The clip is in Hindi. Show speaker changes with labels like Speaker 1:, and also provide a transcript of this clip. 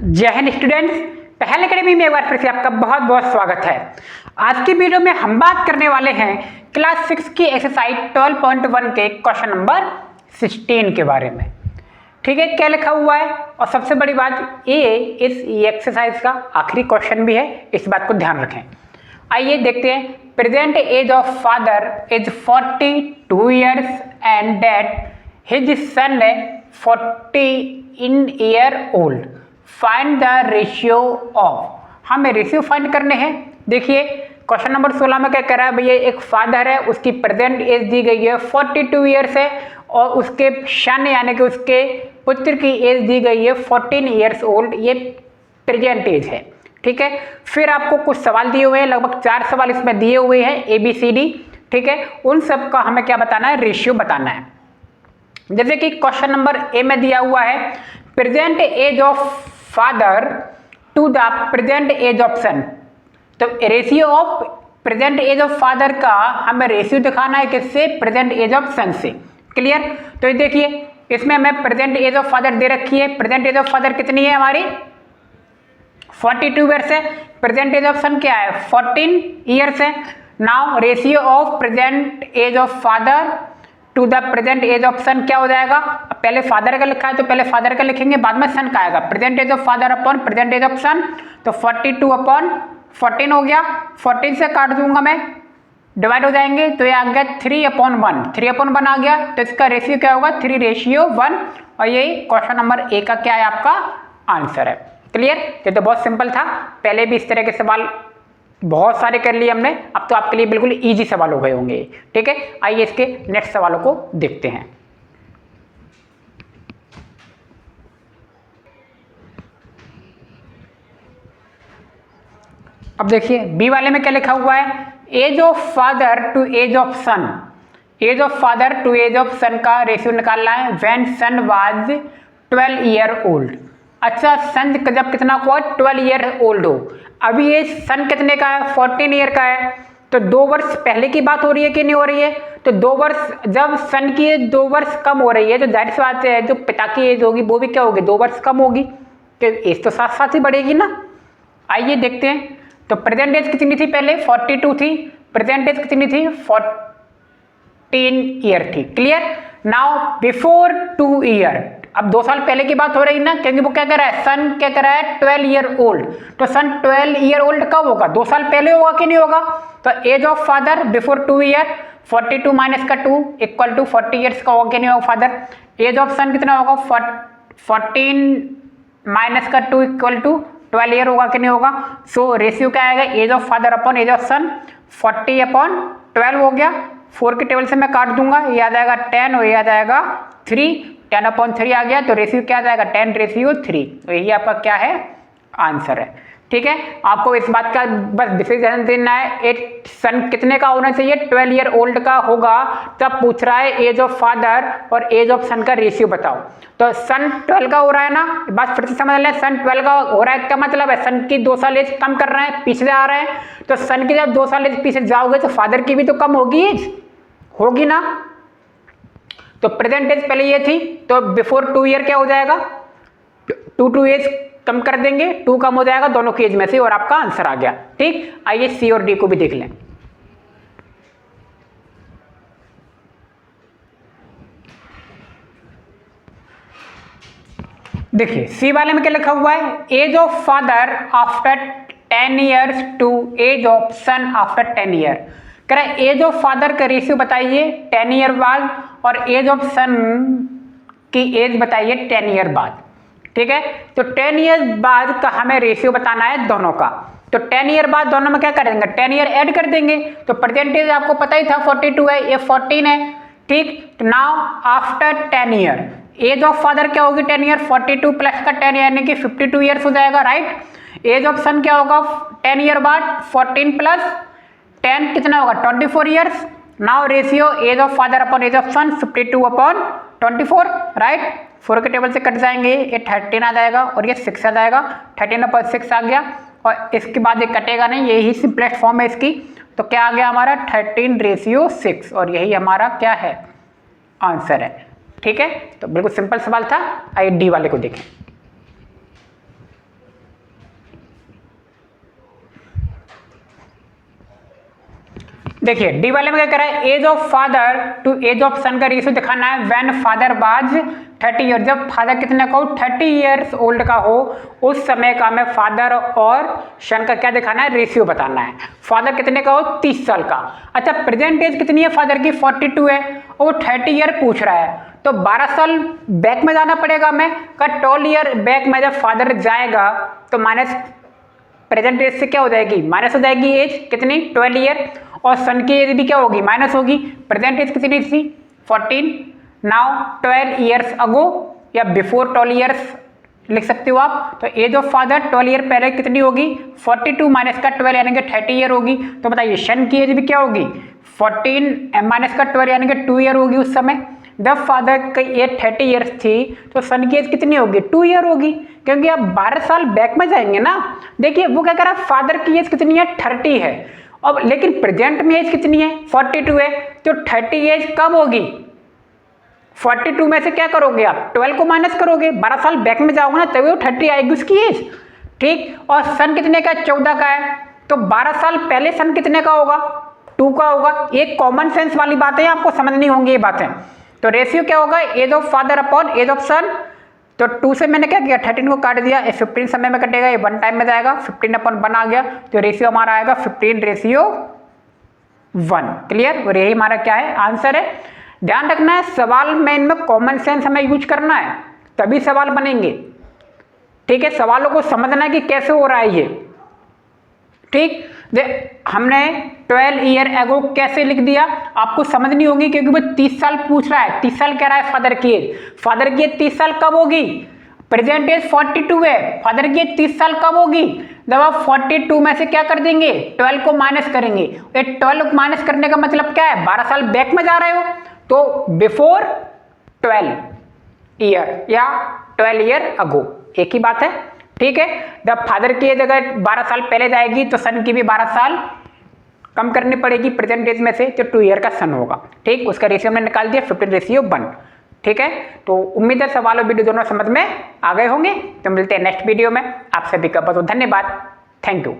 Speaker 1: जय हिंद स्टूडेंट्स, पहल एकेडमी में एक बार फिर से आपका बहुत बहुत स्वागत है। आज की वीडियो में हम बात करने वाले हैं क्लास 6 की एक्सरसाइज 12.1 के क्वेश्चन नंबर 16 के बारे में। ठीक है, क्या लिखा हुआ है और सबसे बड़ी बात ये इस एक्सरसाइज का आखिरी क्वेश्चन भी है, इस बात को ध्यान रखें। आइए देखते हैं। Present age of father is 42 years and that his son 14 year old. Find the ratio of, हमें रेशियो फाइंड करने हैं। देखिए क्वेश्चन नंबर 16 में क्या कह रहा है भैया, एक फादर है, उसकी प्रेजेंट एज दी गई है 42 ईयर्स है और उसके सन यानी कि उसके पुत्र की एज दी गई है 14 ईयर्स ओल्ड। ये प्रेजेंट एज है। ठीक है, फिर आपको कुछ सवाल दिए हुए हैं, लगभग 4 सवाल इसमें दिए हुए हैं ABCD। ठीक है, उन सब का हमें क्या बताना है, रेशियो बताना है। जैसे कि क्वेश्चन नंबर A में दिया हुआ है present age of father to the present age of son. तो ratio of present age of father का हमें रेशियो दिखाना है किससे, प्रेजेंट एज ऑफ सन से। क्लियर। तो ये देखिए इसमें हमें प्रेजेंट एज ऑफ फादर दे रखी है। प्रेजेंट एज ऑफ फादर कितनी है हमारी, 42 ईयर्स है। प्रेजेंट एज ऑफ सन क्या है, 14 ईयर्स है। Now ratio of present age of father to the present age of son क्या हो जाएगा, पहले फादर का लिखा है तो पहले फादर का लिखेंगे, बाद में सन का आएगा। Present age of father upon present age of son, तो 42 अपॉन 14 हो गया। 14 से काट दूंगा मैं, डिवाइड हो जाएंगे, तो ये आ गया 3/1। 3/1 आ गया, तो इसका रेशियो क्या होगा, 3:1। और ये क्वेश्चन नंबर A का क्या है, आपका आंसर है। क्लियर। ये तो बहुत सिंपल था, पहले भी इस तरह के सवाल बहुत सारे कर लिए हमने, अब तो आपके लिए बिल्कुल इजी सवाल हो गए होंगे। ठीक है, आइए इसके नेक्स्ट सवालों को देखते हैं। अब देखिए बी वाले में क्या लिखा हुआ है, age of father to age of son. Age of father to age of son का रेशियो निकालना है when son was 12 year old. अच्छा, सन जब कितना हुआ, 12 ईयर ओल्ड हो। अभी ये सन कितने का है, 14 ईयर का है, तो 2 वर्ष पहले की बात हो रही है कि नहीं हो रही है, तो 2 वर्ष जब सन की एज 2 वर्ष कम हो रही है, तो जाहिर सी बात है जो पिता की एज होगी वो भी क्या होगी, 2 वर्ष कम होगी, तो एज तो साथ साथ ही बढ़ेगी ना। आइए देखते हैं। तो प्रेजेंट एज कितनी थी, पहले 42 थी, प्रेजेंट एज कितनी थी, 14 ईयर थी। क्लियर। नाउ बिफोर 2 ईयर, अब 2 साल पहले की बात हो रही ना, क्योंकि वो क्या कर रहा है, सन क्या कर रहा है, 12 ईयर ओल्ड। तो सन 12 ईयर ओल्ड कब होगा, 2 साल पहले होगा कि नहीं होगा। तो age of father before 2 year, 42 minus का 2 इक्वल टू 40 ईयर्स का होगा कि नहीं होगा फादर। एज ऑफ सन कितना होगा, 14 माइनस का 2 इक्वल टू 12 ईयर होगा कि नहीं होगा। सो रेशियो क्या आएगा, age of father upon age of son, 40/12 हो गया। 4 के टेबल से मैं काट दूंगा, ये आ जाएगा 10 और ये आ जाएगा 3, 10/3 आ गया, तो रेशियो क्या आ जाएगा, 10:3। तो यही आपका क्या है, आंसर है। ठीक है, आपको इस बात का बस विशेष ध्यान देना है, एक सन कितने का होना चाहिए, 12 ईयर ओल्ड का होगा। तब पूछ रहा है एज ऑफ फादर और एज ऑफ सन का रेशियो बताओ। तो सन 12 का हो रहा है ना, बात फिर से समझ लें, सन 12 का हो रहा है, क्या मतलब है, सन की 2 साल एज कम कर रहे हैं, पीछे जा रहे हैं। तो सन की जब 2 साल एज पीछे जाओगे तो फादर की भी तो कम होगी एज, होगी ना। तो प्रेजेंट एज पहले ये थी, तो बिफोर 2 ईयर क्या हो जाएगा, 2 एज कम कर देंगे, 2 कम हो जाएगा दोनों की एज में से, और आपका आंसर आ गया। ठीक, आइए सी और डी को भी देख लें। देखिए सी वाले में क्या लिखा हुआ है, age of father after 10 years to age of son after 10 year. कह रहा है एज ऑफ फादर का रेशियो बताइए 10 ईयर बाद, और एज ऑफ सन की एज बताइए 10 ईयर बाद। ठीक है, तो 10 ईयर बाद का हमें रेशियो बताना है दोनों का। तो 10 ईयर बाद दोनों में क्या करेंगे, 10 ईयर ऐड कर देंगे। तो परसेंटेज आपको पता ही था 42 है, ये 14 है। ठीक, now after 10 year age of father क्या होगी, 10 ईयर, 42 प्लस का 10 यानी कि 52 ईयर्स हो जाएगा, राइट। एज ऑफ सन क्या होगा, 10 ईयर बाद 14 प्लस 10 कितना होगा, 24 years. Now ratio age of father upon age of son 52/24, right. 4 के टेबल से कट जाएंगे, ये 13 आ जाएगा और ये 6 आ जाएगा, 13/6 आ गया, और इसके बाद ये कटेगा नहीं, यही सिंपलेस्ट फॉर्म है इसकी। तो क्या आ गया हमारा, 13:6, और यही हमारा क्या है, आंसर है। ठीक है, तो बिल्कुल सिंपल सवाल था। आइए डी वाले को देखें। देखिए डी वाले में क्या कह रहा है, age of father to age of son का रेशियो दिखाना है व्हेन फादर वाज 30 ईयर, जब फादर कितने का हो 30 ईयर्स ओल्ड का हो, उस समय का हमें फादर और सन का क्या दिखाना है, रेशियो बताना है। फादर कितने का हो 30 साल का। अच्छा प्रेजेंट एज कितनी है फादर की 42 है और वो 30 ईयर पूछ रहा है, तो 12 साल बैक में जाना पड़ेगा हमें। का 12 ईयर बैक में जब फादर जाएगा तो माइनस प्रेजेंट एज से क्या हो जाएगी, माइनस हो जाएगी एज कितनी 12 ईयर, और सन की एज भी क्या होगी, माइनस होगी। प्रेजेंट एज कितनी थी 14, नाउ 12 ईयर्स अगो या बिफोर 12 ईयर्स लिख सकते हो आप। तो एज ऑफ फादर 12 ईयर पहले कितनी होगी 42 माइनस का 12 यानी कि 30 ईयर होगी। तो बताइए सन की एज भी क्या होगी 14 माइनस का 12 यानी कि 2 ईयर होगी उस समय। जब फादर की एज 30 ईयर्स थी तो सन की एज कितनी होगी 2 ईयर होगी, क्योंकि आप 12 साल बैक में जाएंगे ना। देखिए वो क्या कह रहा है, फादर की एज कितनी है 30 है, अब लेकिन प्रेजेंट में एज कितनी है 42 है, तो 30 एज कब होगी 42 में से क्या करोगे आप 12 को माइनस करोगे, 12 साल बैक में जाओगे ना तभी वो 30 आएगी उसकी एज, ठीक। और सन कितने का 14 का है, तो 12 साल पहले सन कितने का होगा 2 का होगा। एक कॉमन सेंस वाली बातें आपको समझनी होंगी ये बातें। तो रेशियो क्या होगा age of father upon age of son, तो 2 से मैंने क्या किया 13 को काट दिया, 15 समय में कटेगा, ये 1 टाइम में जाएगा, 15/1 आ गया, तो रेशियो हमारा आएगा 15:1। क्लियर, और यही हमारा क्या है आंसर है। ध्यान रखना है सवाल में इनमें कॉमन सेंस हमें यूज करना है तभी सवाल बनेंगे, ठीक है। सवालों को समझना है कि कैसे हो रहा है ये, ठीक। हमने 12 ईयर एगो कैसे लिख दिया आपको समझनी होगी, क्योंकि वो 30 साल पूछ रहा है, 30 साल कह रहा है फादर की एज। फादर की एज 30 साल कब होगी, प्रेजेंट एज 42 है, फादर की एज 30 साल कब होगी जब आप 42 में से क्या कर देंगे 12 को माइनस करेंगे। ये 12 को माइनस करने का मतलब क्या है 12 साल बैक में जा रहे हो, तो बिफोर 12 ईयर या 12 ईयर अगो एक ही बात है, ठीक है। जब फादर की एज अगर 12 साल पहले जाएगी तो सन की भी 12 साल कम करनी पड़ेगी प्रेजेंट एज में से, तो 2 ईयर का सन होगा, ठीक। उसका रेशियो हमने निकाल दिया 15:1, ठीक है। तो उम्मीद है सवाल और वीडियो दोनों समझ में आ गए होंगे। तो मिलते हैं नेक्स्ट वीडियो में, आप सभी का बहुत बहुत धन्यवाद, थैंक यू।